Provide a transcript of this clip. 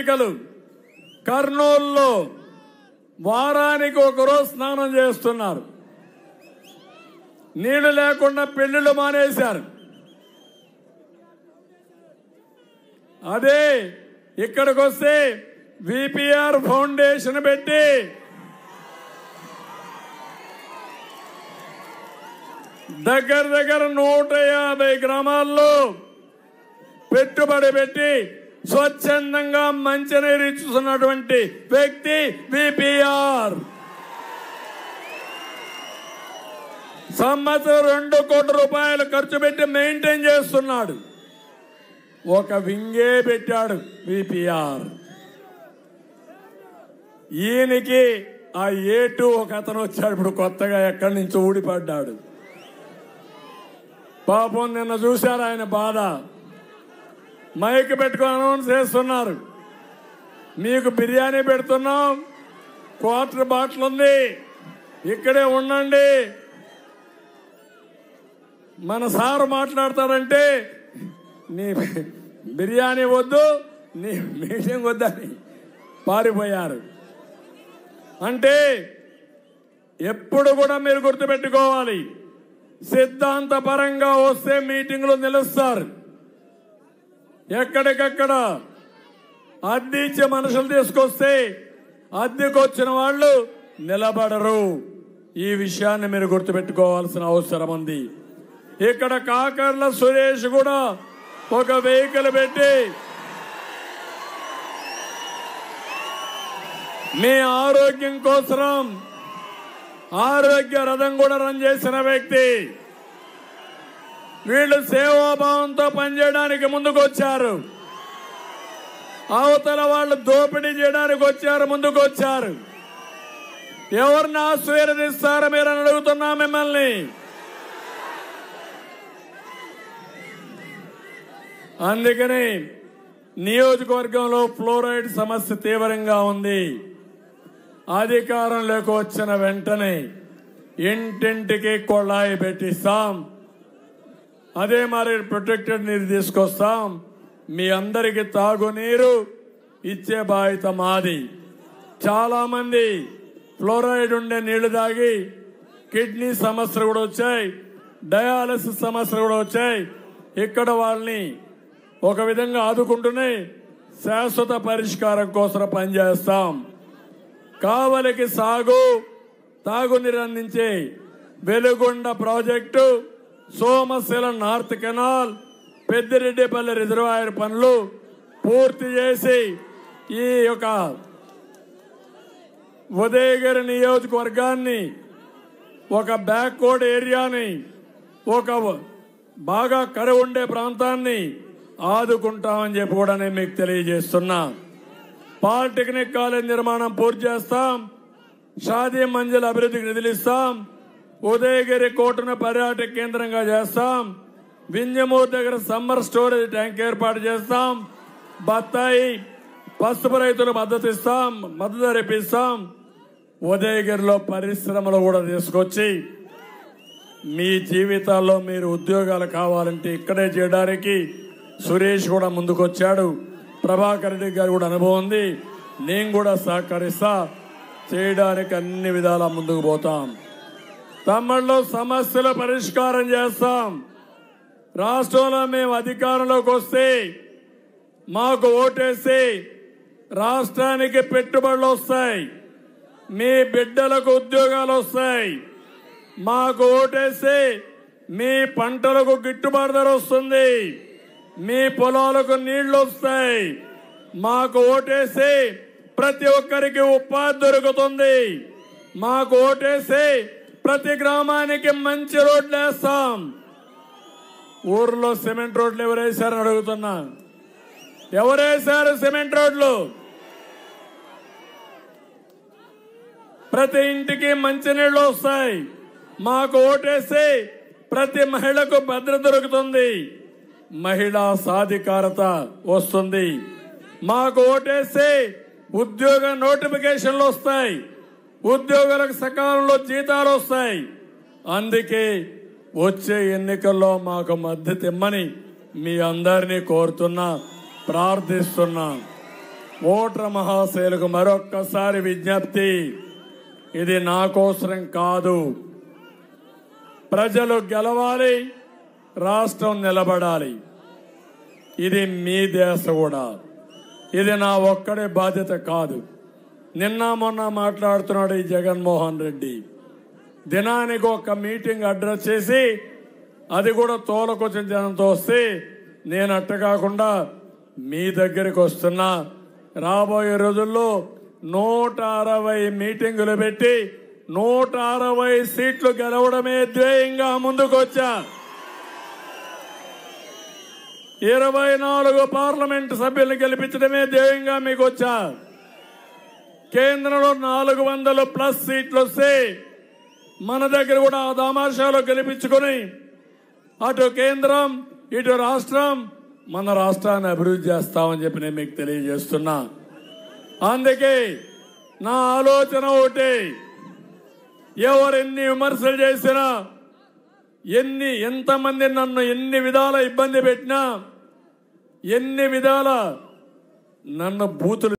పట్టికలు కర్నూలులో వారానికి ఒకరోజు స్నానం చేస్తున్నారు. నీళ్లు లేకుండా పెళ్లిళ్ళు మానేశారు. అదే ఇక్కడికి వస్తే విపిఆర్ ఫౌండేషన్ పెట్టి దగ్గర 150 గ్రామాల్లో పెట్టుబడి పెట్టి స్వచ్ఛందంగా మంచినీరు ఇస్తున్నటువంటి వ్యక్తి విపిఆర్. సంవత్సరం 2 కోట్ల రూపాయలు ఖర్చు పెట్టి మెయింటైన్ చేస్తున్నాడు. ఒక వింగే పెట్టాడు విపిఆర్. ఈయనకి ఆ A2 ఒక అతను వచ్చాడు, ఇప్పుడు కొత్తగా ఎక్కడి నుంచి ఊడిపడ్డాడు. పాపం నిన్న చూశారు ఆయన బాధ. మైక్ పెట్టుకుని అనౌన్స్ చేస్తున్నారు, మీకు బిర్యానీ పెడుతున్నాం, క్వార్టర్ బాటిల్ ఉంది, ఇక్కడే ఉండండి. మన సారు మాట్లాడతాడంటే నీ బిర్యానీ వద్దు, నీ మీటింగ్ వద్దని పారిపోయారు. అంటే ఎప్పుడు కూడా మీరు గుర్తుపెట్టుకోవాలి, సిద్ధాంతపరంగా వస్తే మీటింగ్లు నిలుస్తారు. ఎక్కడికక్కడ అద్దె ఇచ్చే మనుషులు తీసుకొస్తే అద్దెకొచ్చిన వాళ్ళు నిలబడరు. ఈ విషయాన్ని మీరు గుర్తుపెట్టుకోవాల్సిన అవసరం ఉంది. ఇక్కడ కాకర్ల సురేష్ కూడా ఒక వెహికల్ పెట్టి మీ ఆరోగ్యం కోసం ఆరోగ్య రథం కూడా రన్ చేసిన వ్యక్తి. వీళ్ళు సేవాభావంతో పనిచేయడానికి ముందుకు వచ్చారు. అవతల వాళ్ళు దోపిడీ చేయడానికి వచ్చారు, ముందుకు వచ్చారు. ఎవరిని ఆశీర్వదిస్తారో మీరు అని అడుగుతున్నా మిమ్మల్ని. అందుకని నియోజకవర్గంలో ఫ్లోరైడ్ సమస్య తీవ్రంగా ఉంది. అధికారంలోకి వచ్చిన వెంటనే ఇంటింటికి కొళాయి పెట్టిస్తాం. అదే మరి ప్రొటెక్టెడ్ నీరు తీసుకొస్తాం. మీ అందరికీ తాగునీరు ఇచ్చే బాధ్యత మాది. చాలా మంది ఫ్లోరైడ్ ఉండే నీళ్లు తాగి కిడ్నీ సమస్యలు కూడా వచ్చాయి, డయాలసిస్ సమస్యలు కూడా వచ్చాయి. ఇక్కడ వాళ్ళని ఒక విధంగా ఆదుకుంటూనే శాశ్వత పరిష్కారం కోసం పనిచేస్తాం. కావలికి తాగునీరు అందించే Veligonda project, Somasila north canal, Peddireddipalli reservoir పనులు పూర్తి చేసి ఈ యొక్క ఉదయగిరి నియోజకవర్గాన్ని, ఒక బ్యాక్వర్డ్ ఏరియాని, ఒక బాగా కరువు ఉండే ప్రాంతాన్ని ఆదుకుంటామని చెప్పి కూడా నేను మీకు తెలియజేస్తున్నా. పాలిటెక్నిక్ కాలేజ్ నిర్మాణం పూర్తి చేస్తాం. షాదీ మంజిల్ అభివృద్ధికి నిధులు ఇస్తాం. ఉదయగిరి కోటను పర్యాటక కేంద్రంగా చేస్తాం. వింజమూరు దగ్గర సమ్మర్ స్టోరేజ్ ట్యాంక్ ఏర్పాటు చేస్తాం. బత్తాయి పసుపు రైతులు మద్దతు ధర ఇప్పిస్తాం. ఉదయగిరిలో పరిశ్రమలు కూడా తీసుకొచ్చి మీ జీవితాల్లో మీరు ఉద్యోగాలు కావాలంటే ఇక్కడే చేయడానికి సురేష్ కూడా ముందుకొచ్చాడు. ప్రభాకర్ రెడ్డి గారు కూడా అనుభవం ఉంది. నేను కూడా సహకరిస్తా, చేయడానికి అన్ని విధాలా ముందుకు పోతాం. తమిళలో సమస్యల పరిష్కారం చేస్తాం. రాష్ట్రంలో మేము అధికారంలోకి వస్తే మాకు ఓటేసి రాష్ట్రానికి పెట్టుబడులు వస్తాయి, మీ బిడ్డలకు ఉద్యోగాలు వస్తాయి. మాకు ఓటేసి మీ పంటలకు గిట్టుబాటు ధర వస్తుంది, మీ పొలాలకు నీళ్లు వస్తాయి. మాకు ఓటేసి ప్రతి ఒక్కరికి ఉపాధి దొరుకుతుంది. మాకు ఓటేసి ప్రతి గ్రామానికి మంచి రోడ్లు వేస్తాం. ఊర్లో సిమెంట్ రోడ్లు ఎవరు వేశారని అడుగుతున్నా. ఎవరు వేశారు సిమెంట్ రోడ్లు? ప్రతి ఇంటికి మంచినీళ్లు వస్తాయి. మాకు ఓటేసి ప్రతి మహిళకు భద్రత దొరుకుతుంది, మహిళా సాధికారత వస్తుంది. మాకు ఓటేసి ఉద్యోగ నోటిఫికేషన్లు వస్తాయి, ఉద్యోగులకు సకాలంలో జీతాలు వస్తాయి. అందుకే వచ్చే ఎన్నికల్లో మాకు మద్దతు ఇమ్మని మీ అందరినీ కోరుతున్నా, ప్రార్థిస్తున్నా. ఓటర్ మహాశయులకు మరొక్కసారి విజ్ఞప్తి, ఇది నా కోసరం కాదు. ప్రజలు గెలవాలి, రాష్ట్రం నిలబడాలి. ఇది మీ దేశ కూడా. ఇది నా ఒక్కడే బాధ్యత కాదు. నిన్న మొన్న మాట్లాడుతున్నాడు ఈ జగన్మోహన్ రెడ్డి. దినానికి ఒక మీటింగ్ అడ్రస్ చేసి అది కూడా తోలకొచ్చిన జనంతో వస్తే నేను అట్ట కాకుండా మీ దగ్గరికి వస్తున్నా. రాబోయే రోజుల్లో 160 మీటింగులు పెట్టి 160 సీట్లు గెలవడమే ధ్యేయంగా ముందుకొచ్చా. 24 పార్లమెంటు సభ్యులను గెలిపించడమే ధ్యేయంగా మీకు వచ్చా. కేంద్రంలో 400+ సీట్లు వస్తే మన దగ్గర కూడా ఆ దామాషాలో గెలిపించుకొని అటు కేంద్రం ఇటు రాష్ట్రం మన రాష్ట్రాన్ని అభివృద్ధి చేస్తామని చెప్పి నేను మీకు తెలియజేస్తున్నా. అందుకే నా ఆలోచన ఒకటి, ఎవరు ఎన్ని విమర్శలు చేసినా, ఎంతమంది నన్ను ఎన్ని విధాల ఇబ్బంది పెట్టినా, ఎన్ని విధాల నన్ను బూతులు